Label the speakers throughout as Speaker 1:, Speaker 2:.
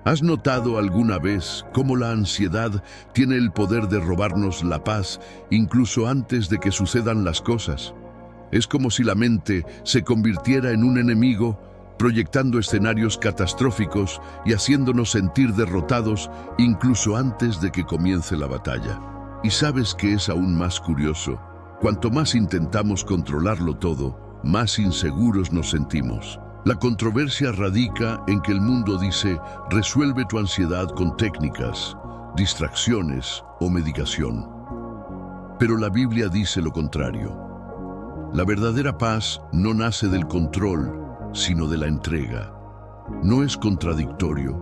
Speaker 1: ¿Has notado alguna vez cómo la ansiedad tiene el poder de robarnos la paz incluso antes de que sucedan las cosas? Es como si la mente se convirtiera en un enemigo, proyectando escenarios catastróficos y haciéndonos sentir derrotados incluso antes de que comience la batalla. ¿Y sabes qué es aún más curioso? Cuanto más intentamos controlarlo todo, más inseguros nos sentimos. La controversia radica en que el mundo dice: resuelve tu ansiedad con técnicas, distracciones o medicación. Pero la Biblia dice lo contrario. La verdadera paz no nace del control, sino de la entrega. No es contradictorio.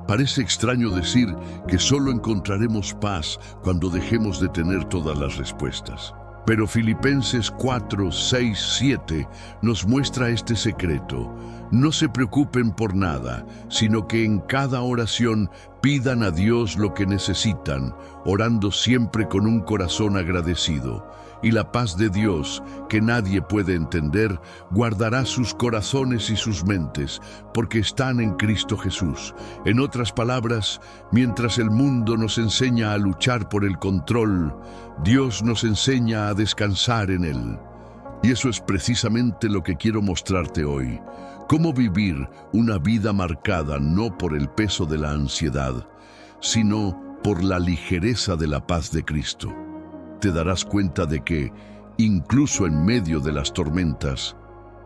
Speaker 1: Parece extraño decir que solo encontraremos paz cuando dejemos de tener todas las respuestas. Pero Filipenses 4, 6, 7 nos muestra este secreto. No se preocupen por nada, sino que en cada oración pidan a Dios lo que necesitan, orando siempre con un corazón agradecido. Y la paz de Dios, que nadie puede entender, guardará sus corazones y sus mentes, porque están en Cristo Jesús. En otras palabras, mientras el mundo nos enseña a luchar por el control, Dios nos enseña a descansar en Él. Y eso es precisamente lo que quiero mostrarte hoy. Cómo vivir una vida marcada no por el peso de la ansiedad, sino por la ligereza de la paz de Cristo. Te darás cuenta de que, incluso en medio de las tormentas,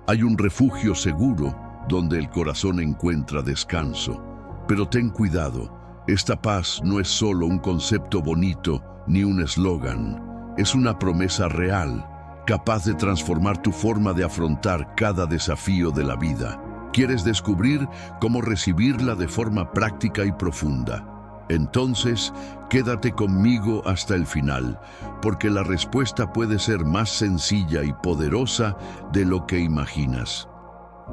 Speaker 1: hay un refugio seguro donde el corazón encuentra descanso. Pero ten cuidado, esta paz no es solo un concepto bonito ni un eslogan. Es una promesa real, capaz de transformar tu forma de afrontar cada desafío de la vida. ¿Quieres descubrir cómo recibirla de forma práctica y profunda? Entonces, quédate conmigo hasta el final, porque la respuesta puede ser más sencilla y poderosa de lo que imaginas.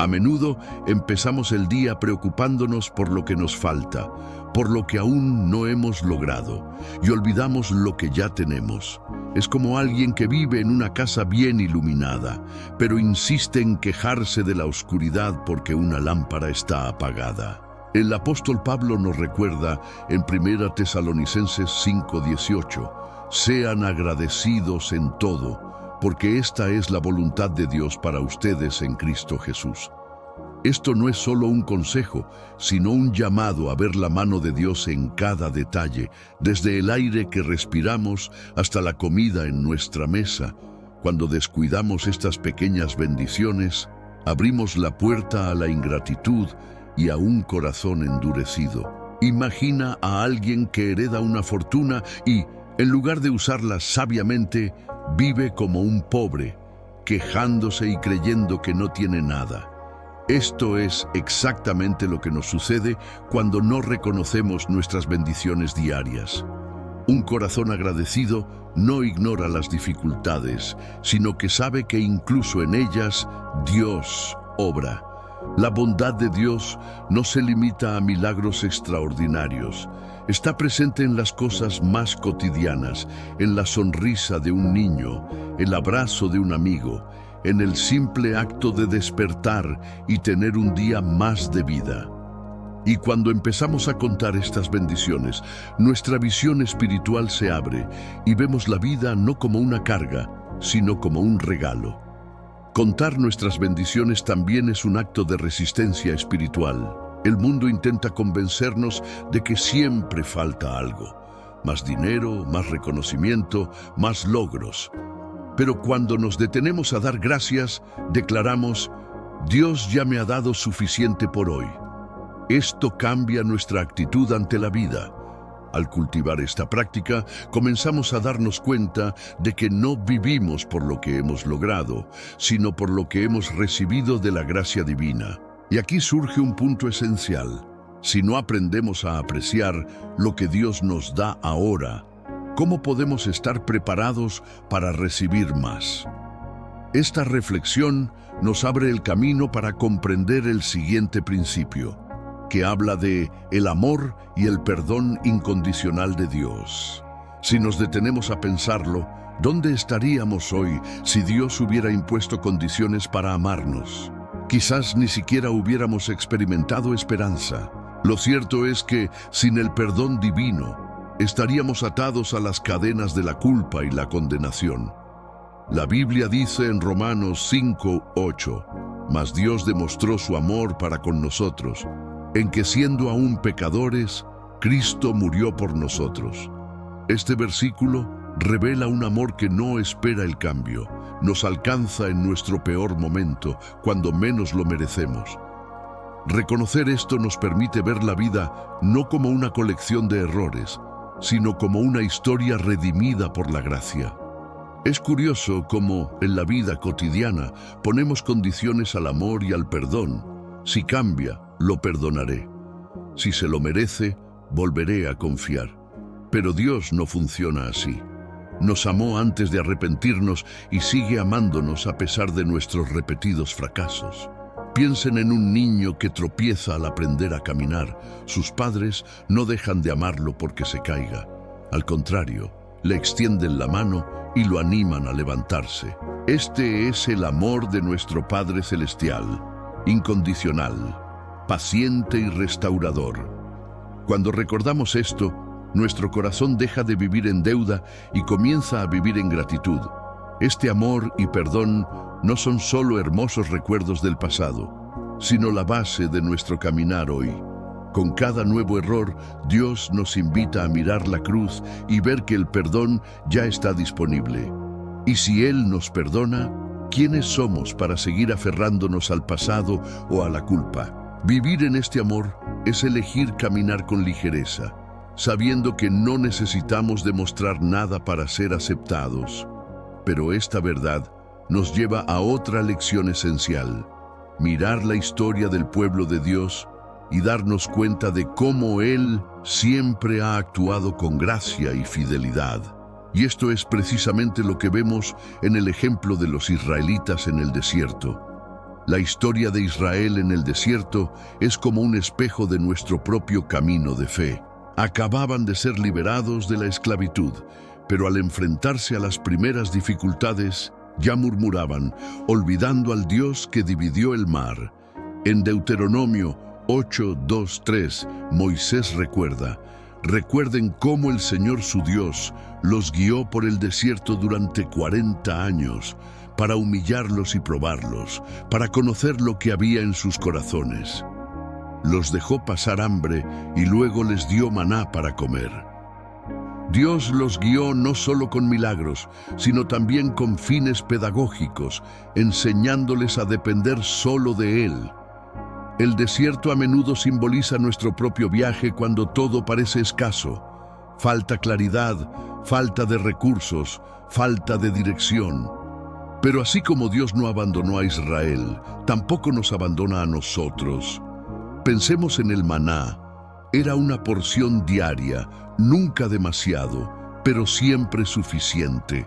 Speaker 1: A menudo empezamos el día preocupándonos por lo que nos falta, por lo que aún no hemos logrado, y olvidamos lo que ya tenemos. Es como alguien que vive en una casa bien iluminada, pero insiste en quejarse de la oscuridad porque una lámpara está apagada. El apóstol Pablo nos recuerda en 1 Tesalonicenses 5:18, sean agradecidos en todo, porque esta es la voluntad de Dios para ustedes en Cristo Jesús. Esto no es solo un consejo, sino un llamado a ver la mano de Dios en cada detalle, desde el aire que respiramos hasta la comida en nuestra mesa. Cuando descuidamos estas pequeñas bendiciones, abrimos la puerta a la ingratitud y a un corazón endurecido. Imagina a alguien que hereda una fortuna y, en lugar de usarla sabiamente, vive como un pobre, quejándose y creyendo que no tiene nada. Esto es exactamente lo que nos sucede cuando no reconocemos nuestras bendiciones diarias. Un corazón agradecido no ignora las dificultades, sino que sabe que incluso en ellas Dios obra. La bondad de Dios no se limita a milagros extraordinarios. Está presente en las cosas más cotidianas, en la sonrisa de un niño, el abrazo de un amigo, en el simple acto de despertar y tener un día más de vida. Y cuando empezamos a contar estas bendiciones, nuestra visión espiritual se abre y vemos la vida no como una carga, sino como un regalo. Contar nuestras bendiciones también es un acto de resistencia espiritual. El mundo intenta convencernos de que siempre falta algo. Más dinero, más reconocimiento, más logros. Pero cuando nos detenemos a dar gracias, declaramos: Dios ya me ha dado suficiente por hoy. Esto cambia nuestra actitud ante la vida. Al cultivar esta práctica, comenzamos a darnos cuenta de que no vivimos por lo que hemos logrado, sino por lo que hemos recibido de la gracia divina. Y aquí surge un punto esencial. Si no aprendemos a apreciar lo que Dios nos da ahora, ¿cómo podemos estar preparados para recibir más? Esta reflexión nos abre el camino para comprender el siguiente principio, que habla de el amor y el perdón incondicional de Dios. Si nos detenemos a pensarlo, ¿dónde estaríamos hoy si Dios hubiera impuesto condiciones para amarnos? Quizás ni siquiera hubiéramos experimentado esperanza. Lo cierto es que, sin el perdón divino, estaríamos atados a las cadenas de la culpa y la condenación. La Biblia dice en Romanos 5:8, «Mas Dios demostró su amor para con nosotros, en que siendo aún pecadores, Cristo murió por nosotros». Este versículo revela un amor que no espera el cambio, nos alcanza en nuestro peor momento, cuando menos lo merecemos. Reconocer esto nos permite ver la vida no como una colección de errores, sino como una historia redimida por la gracia. Es curioso cómo, en la vida cotidiana, ponemos condiciones al amor y al perdón. Si cambia, lo perdonaré. Si se lo merece, volveré a confiar. Pero Dios no funciona así. Nos amó antes de arrepentirnos y sigue amándonos a pesar de nuestros repetidos fracasos. Piensen en un niño que tropieza al aprender a caminar. Sus padres no dejan de amarlo porque se caiga. Al contrario, le extienden la mano y lo animan a levantarse. Este es el amor de nuestro Padre Celestial, incondicional, paciente y restaurador. Cuando recordamos esto, nuestro corazón deja de vivir en deuda y comienza a vivir en gratitud. Este amor y perdón no son solo hermosos recuerdos del pasado, sino la base de nuestro caminar hoy. Con cada nuevo error, Dios nos invita a mirar la cruz y ver que el perdón ya está disponible. Y si Él nos perdona, ¿quiénes somos para seguir aferrándonos al pasado o a la culpa? Vivir en este amor es elegir caminar con ligereza, sabiendo que no necesitamos demostrar nada para ser aceptados. Pero esta verdad nos lleva a otra lección esencial: mirar la historia del pueblo de Dios y darnos cuenta de cómo Él siempre ha actuado con gracia y fidelidad. Y esto es precisamente lo que vemos en el ejemplo de los israelitas en el desierto. La historia de Israel en el desierto es como un espejo de nuestro propio camino de fe. Acababan de ser liberados de la esclavitud, pero al enfrentarse a las primeras dificultades, ya murmuraban, olvidando al Dios que dividió el mar. En Deuteronomio 8:2-3, Moisés recuerda: «Recuerden cómo el Señor su Dios los guió por el desierto durante 40 años, para humillarlos y probarlos, para conocer lo que había en sus corazones. Los dejó pasar hambre y luego les dio maná para comer». Dios los guió no solo con milagros, sino también con fines pedagógicos, enseñándoles a depender solo de Él. El desierto a menudo simboliza nuestro propio viaje cuando todo parece escaso. Falta claridad, falta de recursos, falta de dirección. Pero así como Dios no abandonó a Israel, tampoco nos abandona a nosotros. Pensemos en el maná. Era una porción diaria, nunca demasiado, pero siempre suficiente.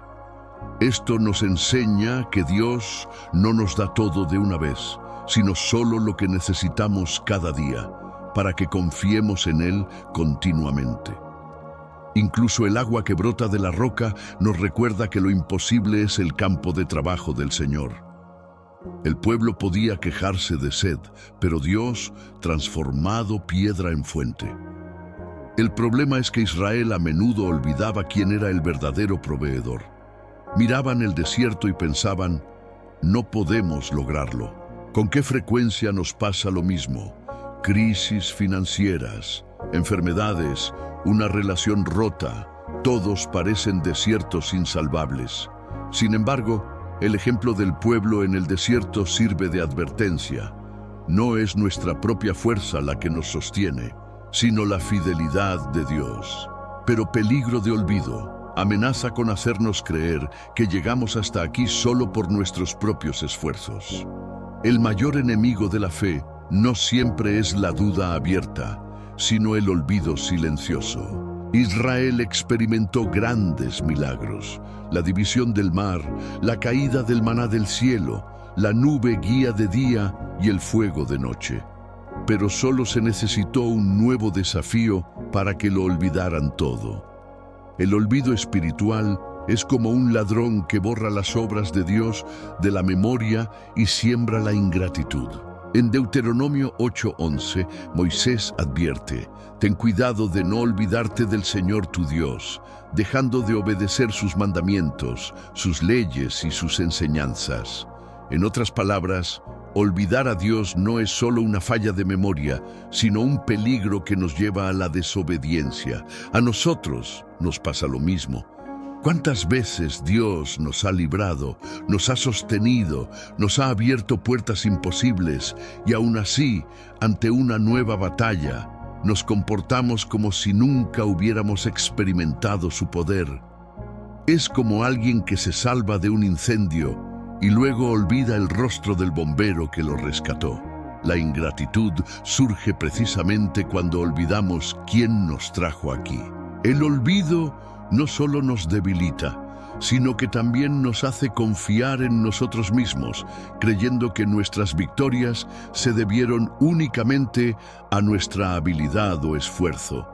Speaker 1: Esto nos enseña que Dios no nos da todo de una vez, sino solo lo que necesitamos cada día, para que confiemos en Él continuamente. Incluso el agua que brota de la roca nos recuerda que lo imposible es el campo de trabajo del Señor. El pueblo podía quejarse de sed, pero Dios transformado piedra en fuente. El problema es que Israel a menudo olvidaba quién era el verdadero proveedor. Miraban el desierto y pensaban: no podemos lograrlo. ¿Con qué frecuencia nos pasa lo mismo? Crisis financieras, enfermedades, una relación rota, todos parecen desiertos insalvables. Sin embargo, el ejemplo del pueblo en el desierto sirve de advertencia. No es nuestra propia fuerza la que nos sostiene, sino la fidelidad de Dios. Pero peligro de olvido amenaza con hacernos creer que llegamos hasta aquí solo por nuestros propios esfuerzos. El mayor enemigo de la fe no siempre es la duda abierta, sino el olvido silencioso. Israel experimentó grandes milagros: la división del mar, la caída del maná del cielo, la nube guía de día y el fuego de noche. Pero solo se necesitó un nuevo desafío para que lo olvidaran todo. El olvido espiritual es como un ladrón que borra las obras de Dios de la memoria y siembra la ingratitud. En Deuteronomio 8:11, Moisés advierte: «Ten cuidado de no olvidarte del Señor tu Dios, dejando de obedecer sus mandamientos, sus leyes y sus enseñanzas». En otras palabras, olvidar a Dios no es solo una falla de memoria, sino un peligro que nos lleva a la desobediencia. A nosotros nos pasa lo mismo. ¿Cuántas veces Dios nos ha librado, nos ha sostenido, nos ha abierto puertas imposibles y aún así, ante una nueva batalla, nos comportamos como si nunca hubiéramos experimentado su poder? Es como alguien que se salva de un incendio y luego olvida el rostro del bombero que lo rescató. La ingratitud surge precisamente cuando olvidamos quién nos trajo aquí. El olvido no solo nos debilita, sino que también nos hace confiar en nosotros mismos, creyendo que nuestras victorias se debieron únicamente a nuestra habilidad o esfuerzo.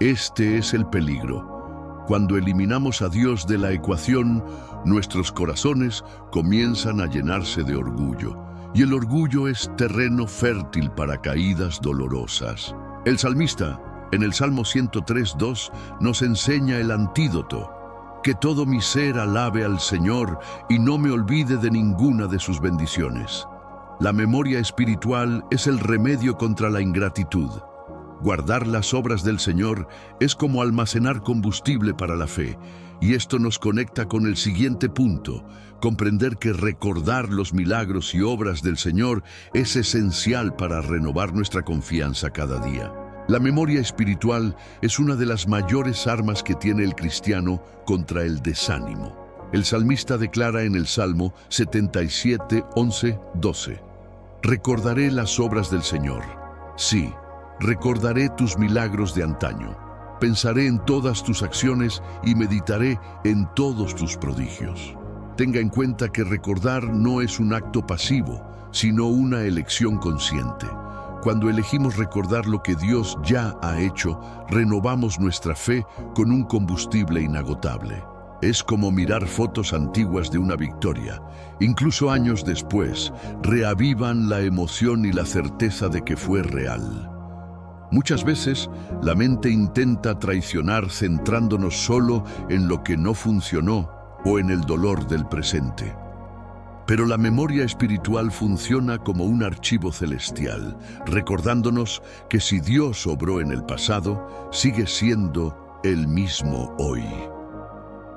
Speaker 1: Este es el peligro. Cuando eliminamos a Dios de la ecuación, nuestros corazones comienzan a llenarse de orgullo, y el orgullo es terreno fértil para caídas dolorosas. El salmista, en el Salmo 103:2, nos enseña el antídoto: que todo mi ser alabe al Señor y no me olvide de ninguna de sus bendiciones. La memoria espiritual es el remedio contra la ingratitud. Guardar las obras del Señor es como almacenar combustible para la fe, y esto nos conecta con el siguiente punto: comprender que recordar los milagros y obras del Señor es esencial para renovar nuestra confianza cada día. La memoria espiritual es una de las mayores armas que tiene el cristiano contra el desánimo. El salmista declara en el Salmo 77:11-12: «Recordaré las obras del Señor. Sí, recordaré tus milagros de antaño. Pensaré en todas tus acciones y meditaré en todos tus prodigios». Tenga en cuenta que recordar no es un acto pasivo, sino una elección consciente. Cuando elegimos recordar lo que Dios ya ha hecho, renovamos nuestra fe con un combustible inagotable. Es como mirar fotos antiguas de una victoria. Incluso años después, reavivan la emoción y la certeza de que fue real. Muchas veces, la mente intenta traicionar centrándonos solo en lo que no funcionó o en el dolor del presente. Pero la memoria espiritual funciona como un archivo celestial, recordándonos que si Dios obró en el pasado, sigue siendo el mismo hoy.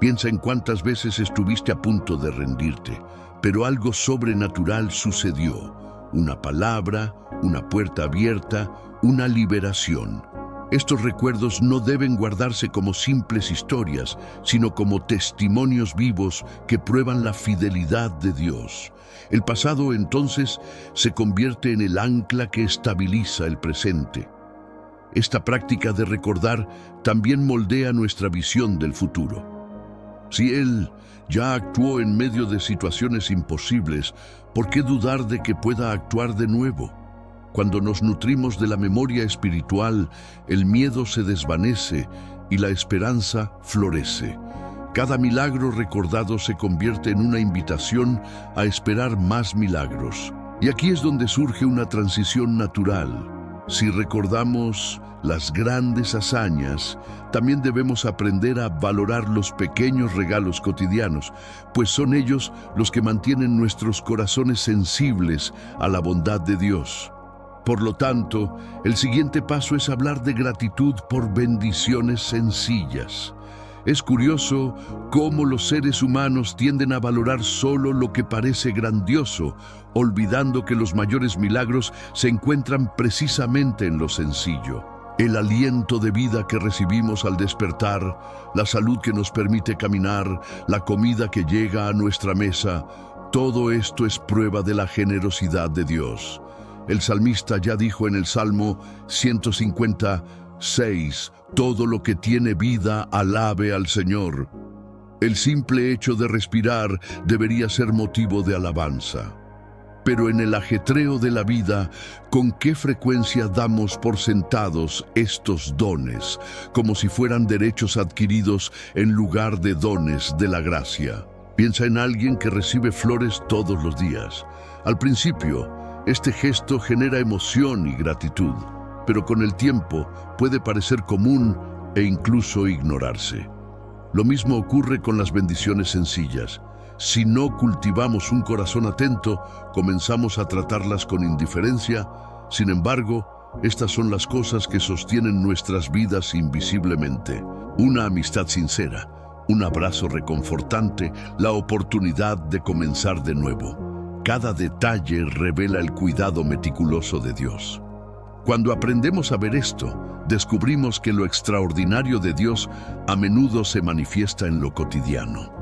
Speaker 1: Piensa en cuántas veces estuviste a punto de rendirte, pero algo sobrenatural sucedió. Una palabra, una puerta abierta, una liberación. Estos recuerdos no deben guardarse como simples historias, sino como testimonios vivos que prueban la fidelidad de Dios. El pasado, entonces, se convierte en el ancla que estabiliza el presente. Esta práctica de recordar también moldea nuestra visión del futuro. Si Él ya actuó en medio de situaciones imposibles, ¿por qué dudar de que pueda actuar de nuevo? Cuando nos nutrimos de la memoria espiritual, el miedo se desvanece y la esperanza florece. Cada milagro recordado se convierte en una invitación a esperar más milagros. Y aquí es donde surge una transición natural. Si recordamos las grandes hazañas, también debemos aprender a valorar los pequeños regalos cotidianos, pues son ellos los que mantienen nuestros corazones sensibles a la bondad de Dios. Por lo tanto, el siguiente paso es hablar de gratitud por bendiciones sencillas. Es curioso cómo los seres humanos tienden a valorar solo lo que parece grandioso, olvidando que los mayores milagros se encuentran precisamente en lo sencillo. El aliento de vida que recibimos al despertar, la salud que nos permite caminar, la comida que llega a nuestra mesa, todo esto es prueba de la generosidad de Dios. El salmista ya dijo en el Salmo 156, «Todo lo que tiene vida, alabe al Señor». El simple hecho de respirar debería ser motivo de alabanza. Pero en el ajetreo de la vida, ¿con qué frecuencia damos por sentados estos dones, como si fueran derechos adquiridos en lugar de dones de la gracia? Piensa en alguien que recibe flores todos los días. Al principio, Este gesto genera emoción y gratitud, pero con el tiempo puede parecer común e incluso ignorarse. Lo mismo ocurre con las bendiciones sencillas. Si no cultivamos un corazón atento, comenzamos a tratarlas con indiferencia. Sin embargo, estas son las cosas que sostienen nuestras vidas invisiblemente. Una amistad sincera, un abrazo reconfortante, la oportunidad de comenzar de nuevo. Cada detalle revela el cuidado meticuloso de Dios. Cuando aprendemos a ver esto, descubrimos que lo extraordinario de Dios a menudo se manifiesta en lo cotidiano.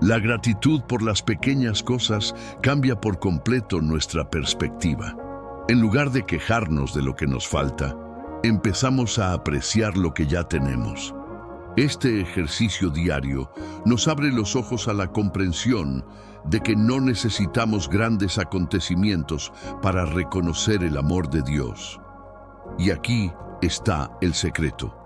Speaker 1: La gratitud por las pequeñas cosas cambia por completo nuestra perspectiva. En lugar de quejarnos de lo que nos falta, empezamos a apreciar lo que ya tenemos. Este ejercicio diario nos abre los ojos a la comprensión de que no necesitamos grandes acontecimientos para reconocer el amor de Dios. Y aquí está el secreto.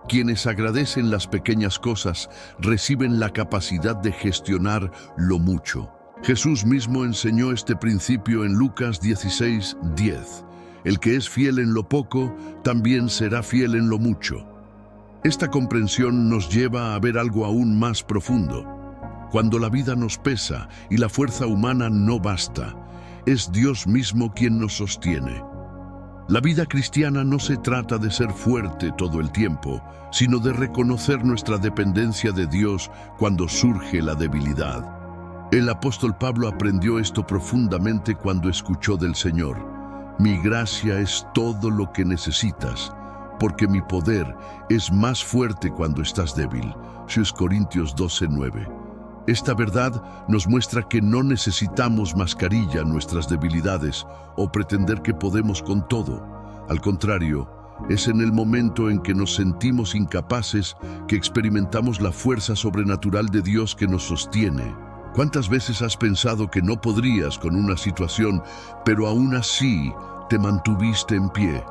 Speaker 1: Quienes agradecen las pequeñas cosas reciben la capacidad de gestionar lo mucho. Jesús mismo enseñó este principio en Lucas 16:10. El que es fiel en lo poco, también será fiel en lo mucho. Esta comprensión nos lleva a ver algo aún más profundo. Cuando la vida nos pesa y la fuerza humana no basta, es Dios mismo quien nos sostiene. La vida cristiana no se trata de ser fuerte todo el tiempo, sino de reconocer nuestra dependencia de Dios cuando surge la debilidad. El apóstol Pablo aprendió esto profundamente cuando escuchó del Señor: mi gracia es todo lo que necesitas, porque mi poder es más fuerte cuando estás débil. 2 Corintios 12:9. Esta verdad nos muestra que no necesitamos mascarilla nuestras debilidades o pretender que podemos con todo. Al contrario, es en el momento en que nos sentimos incapaces que experimentamos la fuerza sobrenatural de Dios que nos sostiene. ¿Cuántas veces has pensado que no podrías con una situación, pero aún así te mantuviste en pie?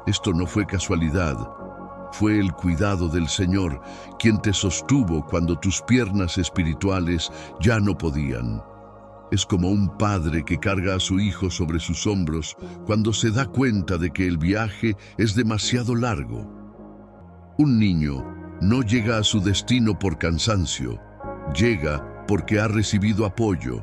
Speaker 1: Esto no fue casualidad. Fue el cuidado del Señor quien te sostuvo cuando tus piernas espirituales ya no podían. Es como un padre que carga a su hijo sobre sus hombros cuando se da cuenta de que el viaje es demasiado largo. Un niño no llega a su destino por cansancio, llega porque ha recibido apoyo.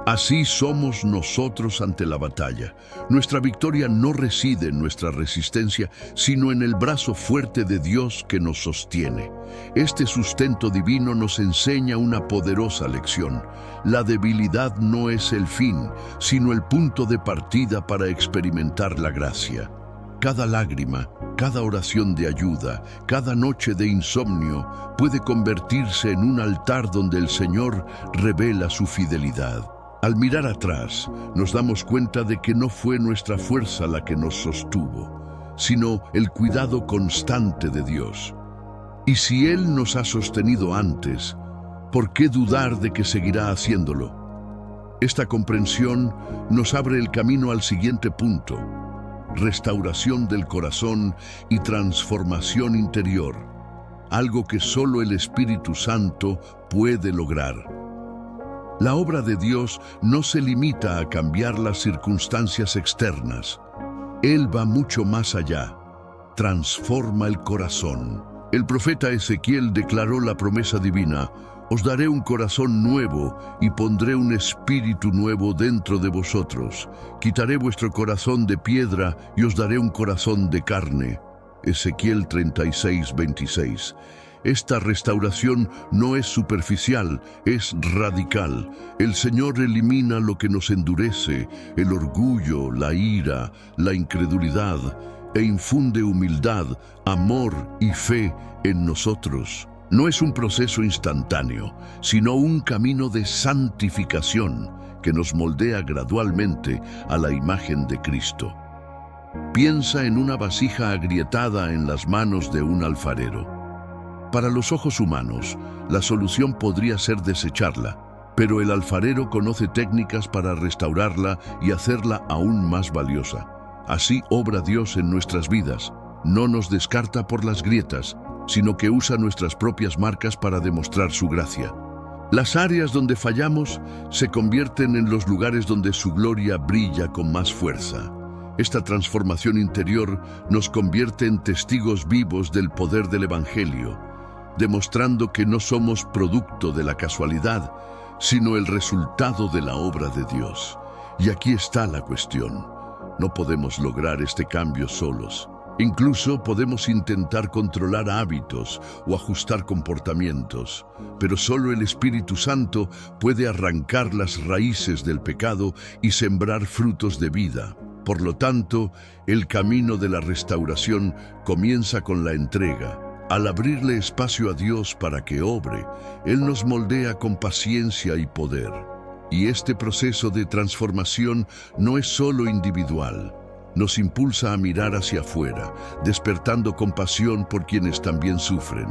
Speaker 1: Así somos nosotros ante la batalla. Nuestra victoria no reside en nuestra resistencia, sino en el brazo fuerte de Dios que nos sostiene. Este sustento divino nos enseña una poderosa lección. La debilidad no es el fin, sino el punto de partida para experimentar la gracia. Cada lágrima, cada oración de ayuda, cada noche de insomnio puede convertirse en un altar donde el Señor revela su fidelidad. Al mirar atrás, nos damos cuenta de que no fue nuestra fuerza la que nos sostuvo, sino el cuidado constante de Dios. Y si Él nos ha sostenido antes, ¿por qué dudar de que seguirá haciéndolo? Esta comprensión nos abre el camino al siguiente punto: restauración del corazón y transformación interior, algo que solo el Espíritu Santo puede lograr. La obra de Dios no se limita a cambiar las circunstancias externas. Él va mucho más allá. Transforma el corazón. El profeta Ezequiel declaró la promesa divina: os daré un corazón nuevo y pondré un espíritu nuevo dentro de vosotros. Quitaré vuestro corazón de piedra y os daré un corazón de carne. Ezequiel 36:26. Esta restauración no es superficial, es radical. El Señor elimina lo que nos endurece, el orgullo, la ira, la incredulidad, e infunde humildad, amor y fe en nosotros. No es un proceso instantáneo, sino un camino de santificación que nos moldea gradualmente a la imagen de Cristo. Piensa en una vasija agrietada en las manos de un alfarero. Para los ojos humanos, la solución podría ser desecharla, pero el alfarero conoce técnicas para restaurarla y hacerla aún más valiosa. Así obra Dios en nuestras vidas. No nos descarta por las grietas, sino que usa nuestras propias marcas para demostrar su gracia. Las áreas donde fallamos se convierten en los lugares donde su gloria brilla con más fuerza. Esta transformación interior nos convierte en testigos vivos del poder del Evangelio, demostrando que no somos producto de la casualidad, sino el resultado de la obra de Dios. Y aquí está la cuestión. No podemos lograr este cambio solos. Incluso podemos intentar controlar hábitos o ajustar comportamientos, pero solo el Espíritu Santo puede arrancar las raíces del pecado y sembrar frutos de vida. Por lo tanto, el camino de la restauración comienza con la entrega. Al abrirle espacio a Dios para que obre, Él nos moldea con paciencia y poder. Y este proceso de transformación no es solo individual. Nos impulsa a mirar hacia afuera, despertando compasión por quienes también sufren.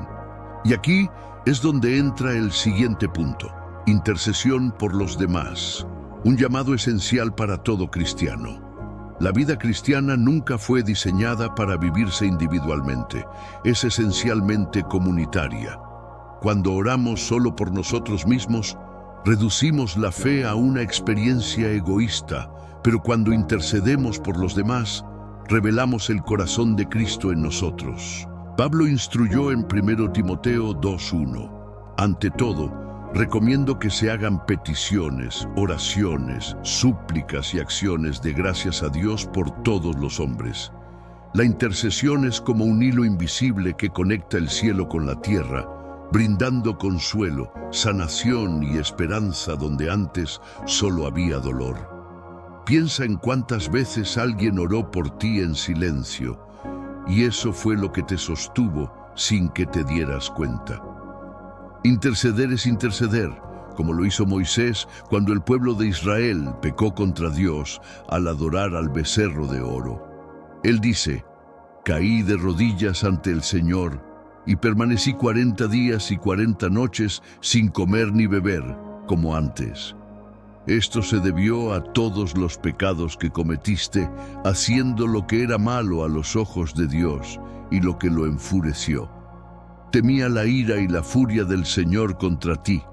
Speaker 1: Y aquí es donde entra el siguiente punto: intercesión por los demás. Un llamado esencial para todo cristiano. La vida cristiana nunca fue diseñada para vivirse individualmente, es esencialmente comunitaria. Cuando oramos solo por nosotros mismos, reducimos la fe a una experiencia egoísta, pero cuando intercedemos por los demás, revelamos el corazón de Cristo en nosotros. Pablo instruyó en 1 Timoteo 2:1. Ante todo, recomiendo que se hagan peticiones, oraciones, súplicas y acciones de gracias a Dios por todos los hombres. La intercesión es como un hilo invisible que conecta el cielo con la tierra, brindando consuelo, sanación y esperanza donde antes solo había dolor. Piensa en cuántas veces alguien oró por ti en silencio, y eso fue lo que te sostuvo sin que te dieras cuenta. Interceder es interceder, como lo hizo Moisés cuando el pueblo de Israel pecó contra Dios al adorar al becerro de oro. Él dice: caí de rodillas ante el Señor y permanecí 40 días y 40 noches sin comer ni beber, como antes. Esto se debió a todos los pecados que cometiste, haciendo lo que era malo a los ojos de Dios y lo que lo enfureció. Temía la ira y la furia del Señor contra ti,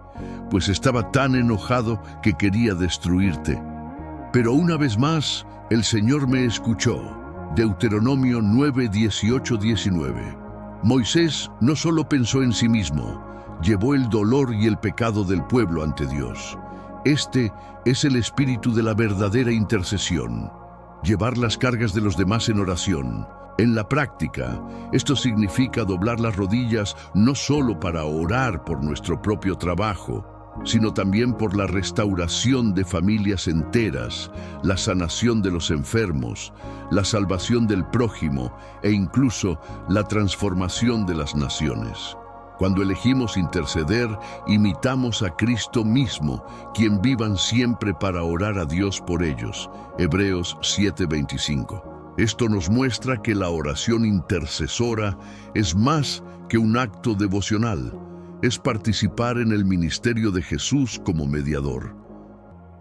Speaker 1: pues estaba tan enojado que quería destruirte. Pero una vez más, el Señor me escuchó. Deuteronomio 9, 18, 19. Moisés no solo pensó en sí mismo, llevó el dolor y el pecado del pueblo ante Dios. Este es el espíritu de la verdadera intercesión, llevar las cargas de los demás en oración. En la práctica, esto significa doblar las rodillas no solo para orar por nuestro propio trabajo, sino también por la restauración de familias enteras, la sanación de los enfermos, la salvación del prójimo e incluso la transformación de las naciones. Cuando elegimos interceder, imitamos a Cristo mismo, quien vivan siempre para orar a Dios por ellos. Hebreos 7:25. Esto nos muestra que la oración intercesora es más que un acto devocional, es participar en el ministerio de Jesús como mediador.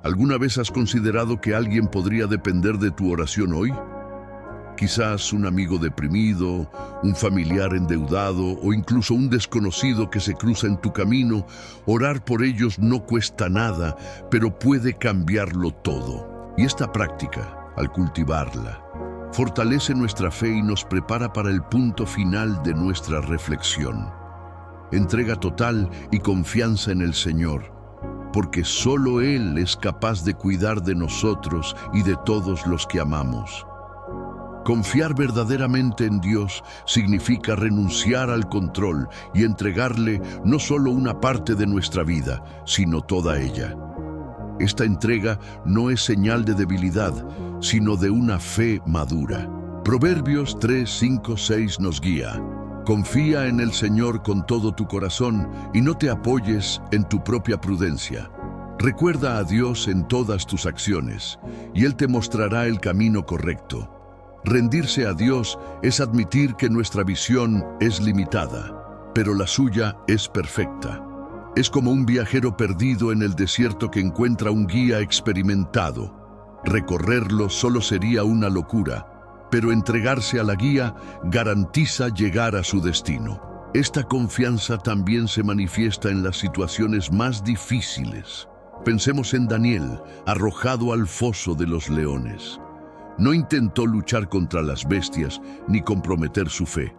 Speaker 1: ¿Alguna vez has considerado que alguien podría depender de tu oración hoy? Quizás un amigo deprimido, un familiar endeudado o incluso un desconocido que se cruza en tu camino. Orar por ellos no cuesta nada, pero puede cambiarlo todo. Y esta práctica, al cultivarla, fortalece nuestra fe y nos prepara para el punto final de nuestra reflexión. Entrega total y confianza en el Señor, porque solo Él es capaz de cuidar de nosotros y de todos los que amamos. Confiar verdaderamente en Dios significa renunciar al control y entregarle no solo una parte de nuestra vida, sino toda ella. Esta entrega no es señal de debilidad, sino de una fe madura. Proverbios 3, 5, 6 nos guía. Confía en el Señor con todo tu corazón y no te apoyes en tu propia prudencia. Recuerda a Dios en todas tus acciones y Él te mostrará el camino correcto. Rendirse a Dios es admitir que nuestra visión es limitada, pero la suya es perfecta. Es como un viajero perdido en el desierto que encuentra un guía experimentado. Recorrerlo solo sería una locura, pero entregarse a la guía garantiza llegar a su destino. Esta confianza también se manifiesta en las situaciones más difíciles. Pensemos en Daniel, arrojado al foso de los leones. No intentó luchar contra las bestias ni comprometer su fe.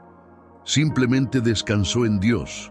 Speaker 1: Simplemente descansó en Dios,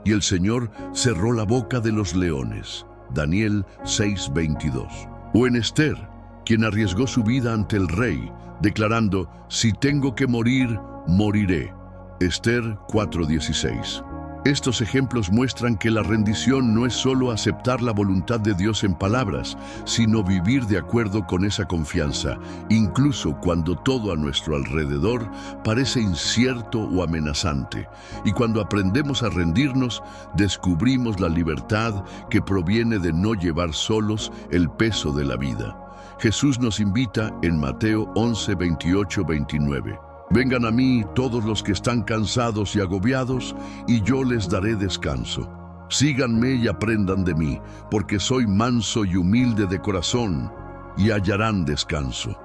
Speaker 1: y el Señor cerró la boca de los leones. Daniel 6:22. O en Esther, quien arriesgó su vida ante el rey, declarando: si tengo que morir, moriré. Esther 4:16. Estos ejemplos muestran que la rendición no es solo aceptar la voluntad de Dios en palabras, sino vivir de acuerdo con esa confianza, incluso cuando todo a nuestro alrededor parece incierto o amenazante. Y cuando aprendemos a rendirnos, descubrimos la libertad que proviene de no llevar solos el peso de la vida. Jesús nos invita en Mateo 11:28-29. Vengan a mí todos los que están cansados y agobiados, y yo les daré descanso. Síganme y aprendan de mí, porque soy manso y humilde de corazón, y hallarán descanso.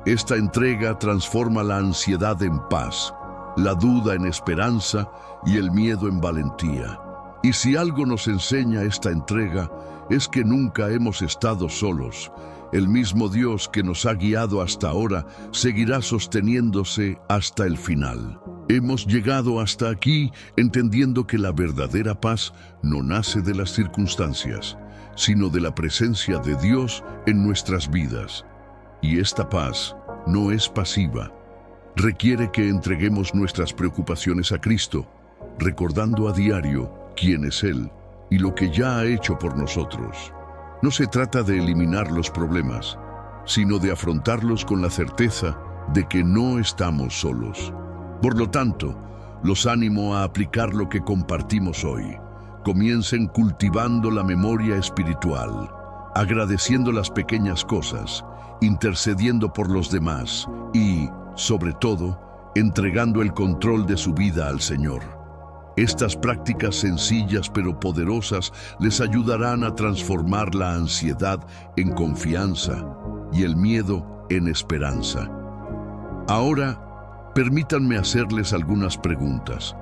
Speaker 1: Esta entrega transforma la ansiedad en paz, la duda en esperanza y el miedo en valentía. Y si algo nos enseña esta entrega, es que nunca hemos estado solos. El mismo Dios que nos ha guiado hasta ahora seguirá sosteniéndose hasta el final. Hemos llegado hasta aquí entendiendo que la verdadera paz no nace de las circunstancias, sino de la presencia de Dios en nuestras vidas. Y esta paz no es pasiva. Requiere que entreguemos nuestras preocupaciones a Cristo, recordando a diario quién es Él y lo que ya ha hecho por nosotros. No se trata de eliminar los problemas, sino de afrontarlos con la certeza de que no estamos solos. Por lo tanto, los animo a aplicar lo que compartimos hoy. Comiencen cultivando la memoria espiritual, agradeciendo las pequeñas cosas, intercediendo por los demás y, sobre todo, entregando el control de su vida al Señor. Estas prácticas sencillas pero poderosas les ayudarán a transformar la ansiedad en confianza y el miedo en esperanza. Ahora, permítanme hacerles algunas preguntas.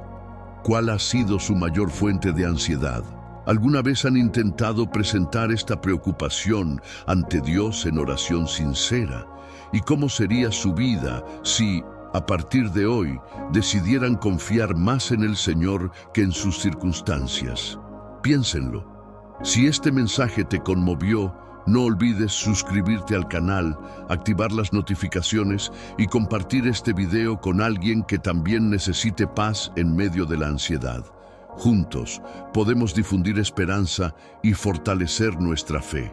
Speaker 1: ¿Cuál ha sido su mayor fuente de ansiedad? ¿Alguna vez han intentado presentar esta preocupación ante Dios en oración sincera? ¿Y cómo sería su vida si, a partir de hoy, decidieran confiar más en el Señor que en sus circunstancias? Piénsenlo. Si este mensaje te conmovió, no olvides suscribirte al canal, activar las notificaciones y compartir este video con alguien que también necesite paz en medio de la ansiedad. Juntos podemos difundir esperanza y fortalecer nuestra fe.